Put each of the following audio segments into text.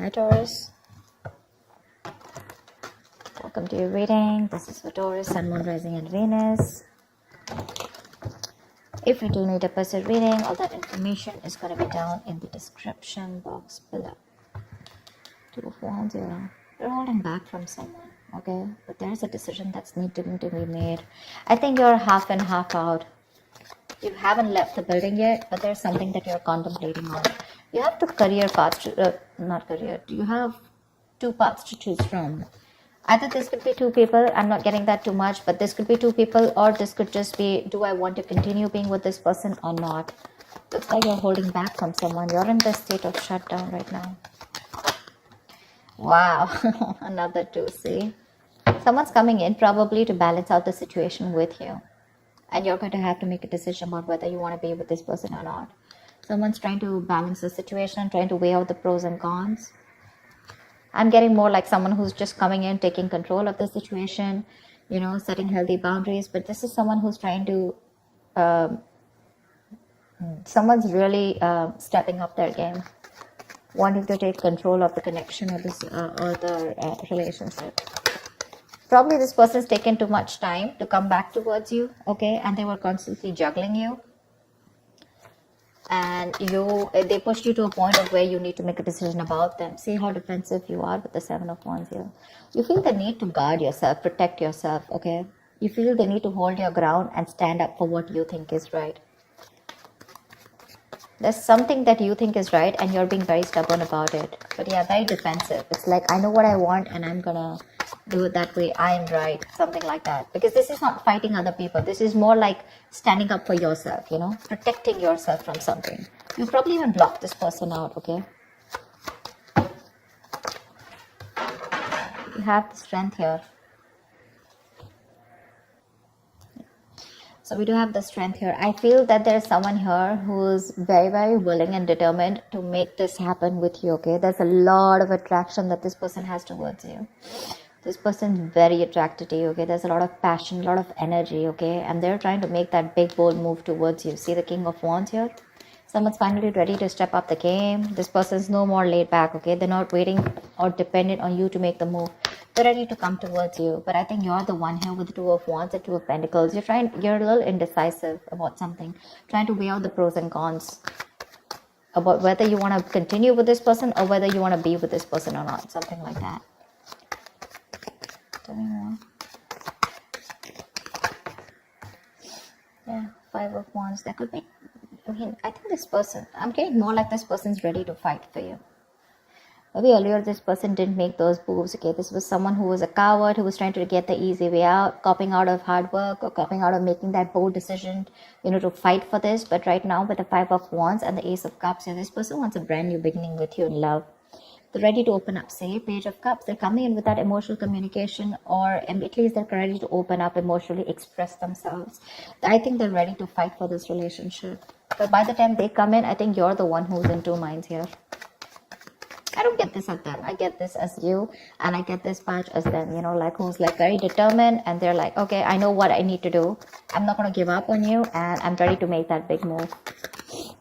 Hi Taurus, welcome to your reading. This is for Taurus, Sun, Moon, Rising and Venus. If you do need a personal reading, all that information is going to be down in the description box below. Two of Wands here. You're holding back from someone, okay? But there's a decision that's needing to be made. I think you're half in, half out. You haven't left the building yet, but there's something that you're contemplating on. You have two career paths, you have two paths to choose from. Either this could be two people, I'm not getting that too much, but this could be two people, or this could just be, do I want to continue being with this person or not? Looks like you're holding back from someone. You're in the state of shutdown right now. Wow, another two, see? Someone's coming in probably to balance out the situation with you. And you're going to have to make a decision about whether you want to be with this person or not. Someone's trying to balance the situation, trying to weigh out the pros and cons. I'm getting more like someone who's just coming in, taking control of the situation, you know, setting healthy boundaries. But this is someone who's trying to, someone's really stepping up their game, wanting to take control of the connection or this or the relationship. Probably this person's taken too much time to come back towards you, okay? And they were constantly juggling you. And they pushed you to a point of where you need to make a decision about them. See how defensive you are with the Seven of Wands here. You feel the need to guard yourself, protect yourself, okay? You feel the need to hold your ground and stand up for what you think is right. There's something that you think is right and you're being very stubborn about it. But yeah, very defensive. It's like, I know what I want and I'm gonna do it that way. I am right. Something like that. Because this is not fighting other people. This is more like standing up for yourself, you know, protecting yourself from something. You probably even blocked this person out, okay? You have the strength here. So we do have the strength here. I feel that there's someone here who's very, very willing and determined to make this happen with you, okay? There's a lot of attraction that this person has towards you. This person's very attracted to you, okay? There's a lot of passion, a lot of energy, okay? And they're trying to make that big, bold move towards you. See the King of Wands here? Someone's finally ready to step up the game. This person's no more laid back, okay? They're not waiting or dependent on you to make the move. They're ready to come towards you. But I think you're the one here with the Two of Wands and Two of Pentacles. You're a little indecisive about something. Trying to weigh out the pros and cons. About whether you want to continue with this person or whether you want to be with this person or not. Something like that. Tell me more. Yeah, Five of Wands. That could be... I think this person, I'm getting more like this person's ready to fight for you. Maybe earlier this person didn't make those moves, okay? This was someone who was a coward, who was trying to get the easy way out, copying out of hard work or copying out of making that bold decision, you know, to fight for this. But right now with the Five of Wands and the Ace of Cups, this person wants a brand new beginning with you in love. They're ready to open up, say, Page of Cups. They're coming in with that emotional communication, or at least they're ready to open up emotionally, express themselves. I think they're ready to fight for this relationship. But by the time they come in, I think you're the one who's in two minds here. I don't get this as them. I get this as you, and I get this patch as them, you know, like who's like very determined, and they're like, okay, I know what I need to do. I'm not going to give up on you, and I'm ready to make that big move.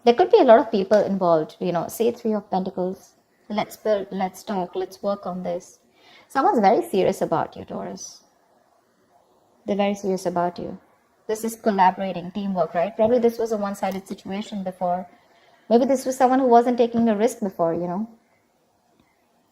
There could be a lot of people involved, you know, say Three of Pentacles. Let's build, let's talk, let's work on this. Someone's very serious about you, Taurus. They're very serious about you. This is collaborating, teamwork, right? Probably this was a one-sided situation before. Maybe this was someone who wasn't taking a risk before, you know.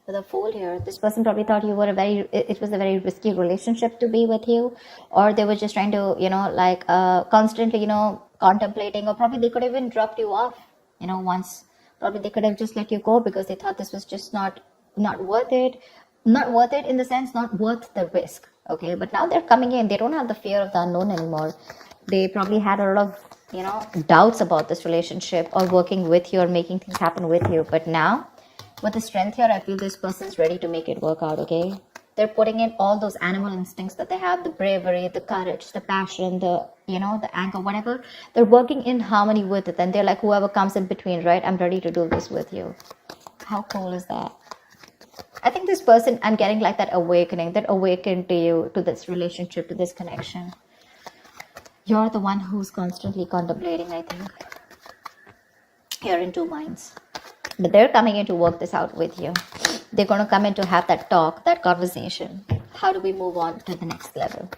With a Fool here, this person probably thought you were it was a very risky relationship to be with you. Or they were just trying to, you know, like constantly, you know, contemplating. Or probably they could have even dropped you off, you know, once. Probably they could have just let you go because they thought this was just not worth it. Not worth it in the sense, not worth the risk. Okay, but now they're coming in. They don't have the fear of the unknown anymore. They probably had a lot of, you know, doubts about this relationship or working with you or making things happen with you. But now, with the strength here, I feel this person's ready to make it work out, okay? They're putting in all those animal instincts that they have, the bravery, the courage, the passion, the, you know, the anger, whatever. They're working in harmony with it. And they're like, whoever comes in between, right? I'm ready to do this with you. How cool is that? I think this person, I'm getting like that awakening, that awakened to you, to this relationship, to this connection. You're the one who's constantly contemplating, I think. You're in two minds. But they're coming in to work this out with you. They're going to come in to have that talk, that conversation. How do we move on to the next level?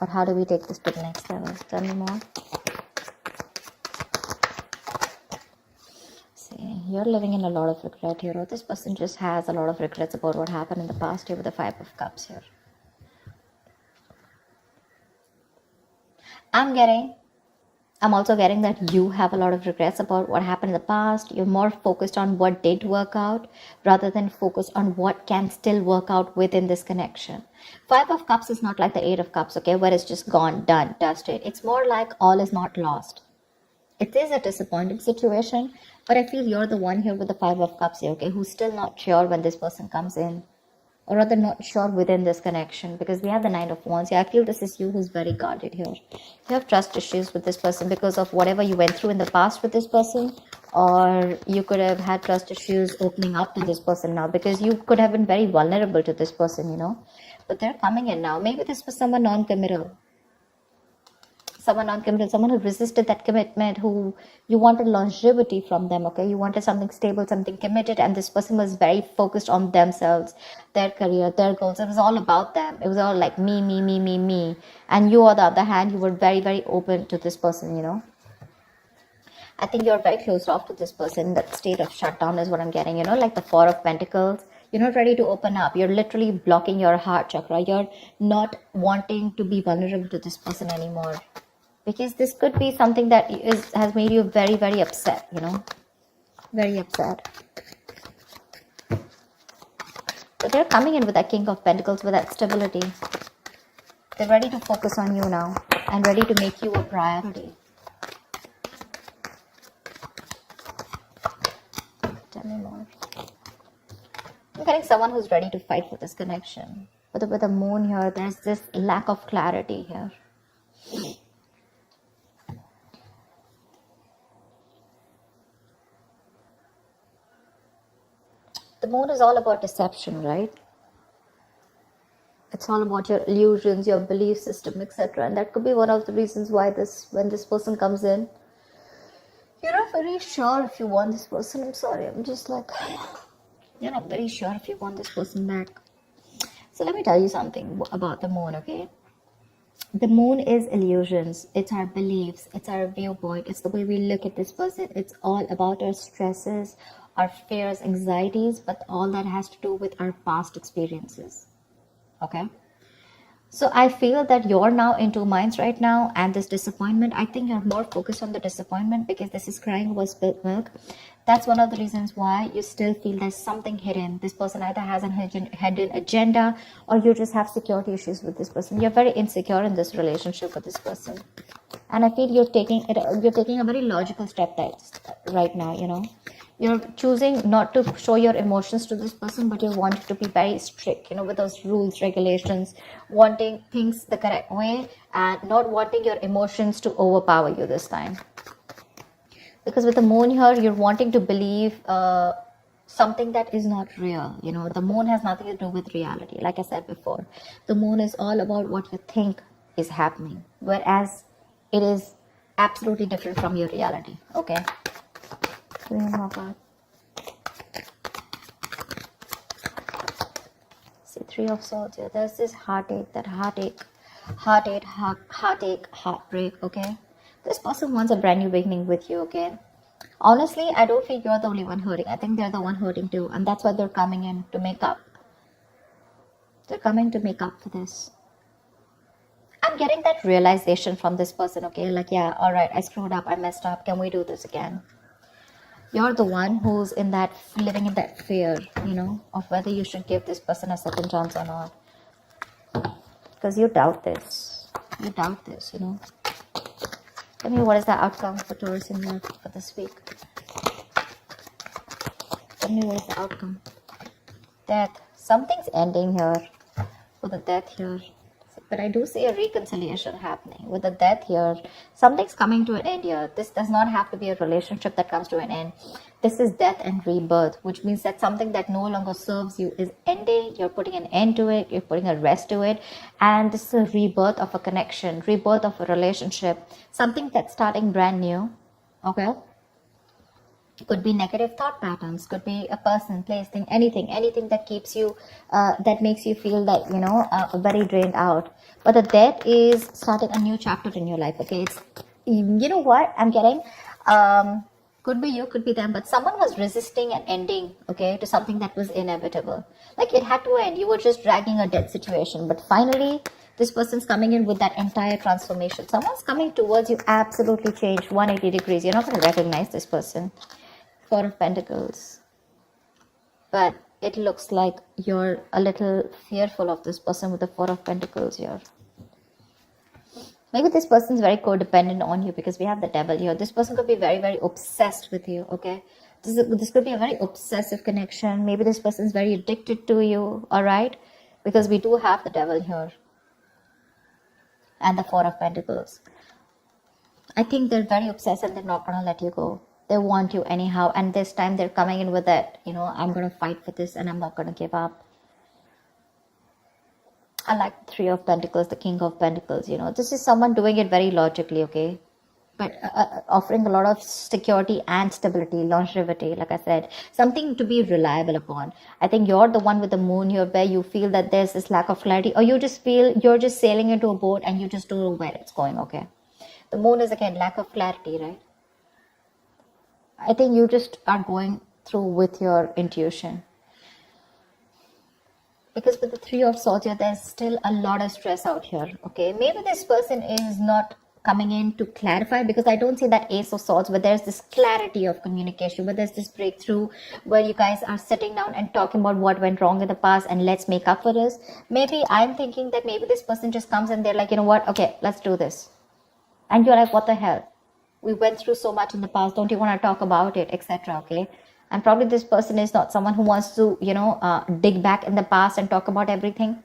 Or how do we take this to the next level? Tell me more. See, you're living in a lot of regret here. Or this person just has a lot of regrets about what happened in the past here with the 5 of Cups here. I'm also getting that you have a lot of regrets about what happened in the past. You're more focused on what did work out rather than focused on what can still work out within this connection. 5 of Cups is not like the 8 of Cups, okay, where it's just gone, done, dusted. It's more like all is not lost. It is a disappointing situation, but I feel you're the one here with the 5 of Cups here, okay, who's still not sure when this person comes in. Or rather not sure within this connection, because we have the 9 of Wands. Yeah, I feel this is you who's very guarded here. You have trust issues with this person because of whatever you went through in the past with this person, or you could have had trust issues opening up to this person now because you could have been very vulnerable to this person, you know. But they're coming in now. Maybe this was someone non-committal. Someone who resisted that commitment, who you wanted longevity from them, okay? You wanted something stable, something committed, and this person was very focused on themselves, their career, their goals. It was all about them. It was all like me. And you, on the other hand, you were very, very open to this person, you know? I think you're very closed off to this person. That state of shutdown is what I'm getting, you know, like the 4 of Pentacles. You're not ready to open up. You're literally blocking your heart chakra. You're not wanting to be vulnerable to this person anymore. Because this could be something that has made you very, very upset, you know. Very upset. But they're coming in with that King of Pentacles, with that stability. They're ready to focus on you now. And ready to make you a priority. Tell me more. I'm getting someone who's ready to fight for this connection. With the moon here, there's this lack of clarity here. The moon is all about deception, right? It's all about your illusions, your belief system, etc. And that could be one of the reasons why when this person comes in, you're not very sure if you want this person. I'm sorry, I'm just like, you're not very sure if you want this person back. So let me tell you something about the moon, okay? The moon is illusions. It's our beliefs. It's our viewpoint. It's the way we look at this person. It's all about our stresses, our fears, anxieties, but all that has to do with our past experiences. Okay? So I feel that you're now in 2 minds right now, and this disappointment, I think you're more focused on the disappointment because this is crying over spilt milk. That's one of the reasons why you still feel there's something hidden. This person either has a hidden agenda, or you just have security issues with this person. You're very insecure in this relationship with this person. And I feel you're taking a very logical step right now, you know. You're choosing not to show your emotions to this person, but you want to be very strict, you know, with those rules, regulations, wanting things the correct way and not wanting your emotions to overpower you this time. Because with the moon here, you're wanting to believe something that is not real. You know, the moon has nothing to do with reality. Like I said before, the moon is all about what you think is happening, whereas it is absolutely different from your reality. Okay. See, 3 of Swords here. There's this heartache, heartbreak, okay? This person wants a brand new beginning with you, okay? Honestly, I don't think you're the only one hurting. I think they're the one hurting too, and that's why they're coming in to make up. They're coming to make up for this. I'm getting that realization from this person, okay? Like, yeah, all right, I screwed up, I messed up. Can we do this again? You're the one who's living in that fear, you know, of whether you should give this person a second chance or not. Because you doubt this. You doubt this, you know. Tell me, what is the outcome for Taurus in love for this week? Tell me, what is the outcome? Death. Something's ending here. For the death here. But I do see a reconciliation happening with the death here. Something's coming to an end here. This does not have to be a relationship that comes to an end. This is death and rebirth, which means that something that no longer serves you is ending. You're putting an end to it. You're putting a rest to it. And this is a rebirth of a connection, rebirth of a relationship, something that's starting brand new. Okay? Could be negative thought patterns, could be a person, place, thing, anything that keeps you, that makes you feel like, very drained out. But the death is starting a new chapter in your life, okay? It's, you know what I'm getting? Could be you, could be them, but someone was resisting an ending, okay, to something that was inevitable. Like it had to end. You were just dragging a dead situation, but finally, this person's coming in with that entire transformation. Someone's coming towards you, absolutely changed, 180 degrees. You're not going to recognize this person. Four of Pentacles. But it looks like you're a little fearful of this person with the Four of Pentacles here. Maybe this person is very codependent on you because we have the Devil here. This person could be very, very obsessed with you, okay? This could be a very obsessive connection. Maybe this person is very addicted to you, all right? Because we do have the Devil here. And the Four of Pentacles. I think they're very obsessed and they're not going to let you go. They want you anyhow. And this time they're coming in with that, I'm going to fight for this and I'm not going to give up. I like the Three of Pentacles, the King of Pentacles, This is someone doing it very logically, okay? But offering a lot of security and stability, longevity, like I said. Something to be reliable upon. I think you're the one with the moon here where you feel that there's this lack of clarity. Or you just feel you're just sailing into a boat and you just don't know where it's going, okay? The moon is, again, lack of clarity, right? I think you just are going through with your intuition. Because with the Three of Swords here, there's still a lot of stress out here, okay? Maybe this person is not coming in to clarify, because I don't see that Ace of Swords where there's this clarity of communication, where there's this breakthrough, where you guys are sitting down and talking about what went wrong in the past and let's make up for this. Maybe I'm thinking that maybe this person just comes and they're like, you know what, okay, let's do this. And you're like, what the hell? We went through so much in the past. Don't you want to talk about it, etc. Okay, and probably this person is not someone who wants to, dig back in the past and talk about everything.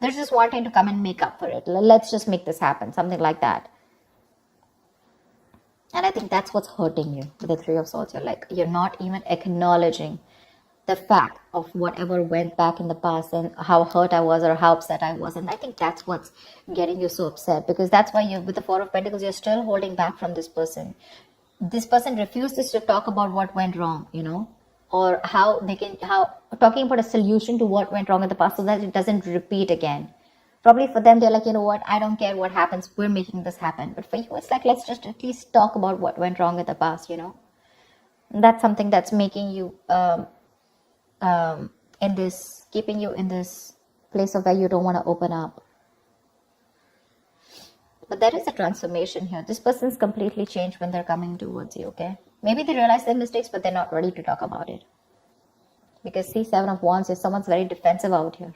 They're just wanting to come and make up for it. Let's just make this happen, something like that. And I think that's what's hurting you with the Three of Swords. You're not even acknowledging the fact of whatever went back in the past and how hurt I was or how upset I was. And I think that's what's getting you so upset, because that's why you, with the Four of Pentacles, you're still holding back from this person. This person refuses to talk about what went wrong, or how talking about a solution to what went wrong in the past so that it doesn't repeat again. Probably for them, they're like, you know what, I don't care what happens, we're making this happen. But for you, it's like, let's just at least talk about what went wrong in the past, That's something that's making you keeping you in this place of where you don't want to open up. But there is a transformation here. This person's completely changed when they're coming towards you, okay? Maybe they realize their mistakes, but they're not ready to talk about it. Because see, Seven of Wands is someone's very defensive out here.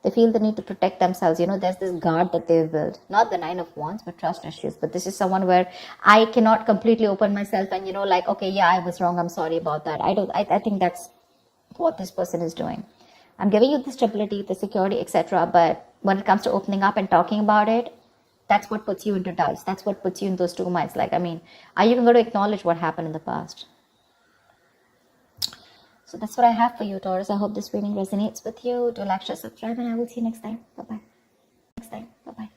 They feel the need to protect themselves. There's this guard that they've built. Not the Nine of Wands, but trust issues. But this is someone where I cannot completely open myself and, okay, yeah, I was wrong. I'm sorry about that. I think that's what this person is doing. I'm giving you the stability, the security, etc. But when it comes to opening up and talking about it, that's what puts you into doubts. That's what puts you in those two minds. Are you even going to acknowledge what happened in the past? So that's what I have for you, Taurus. I hope this reading resonates with you. Do like, share, subscribe, and I will see you next time. Bye-bye.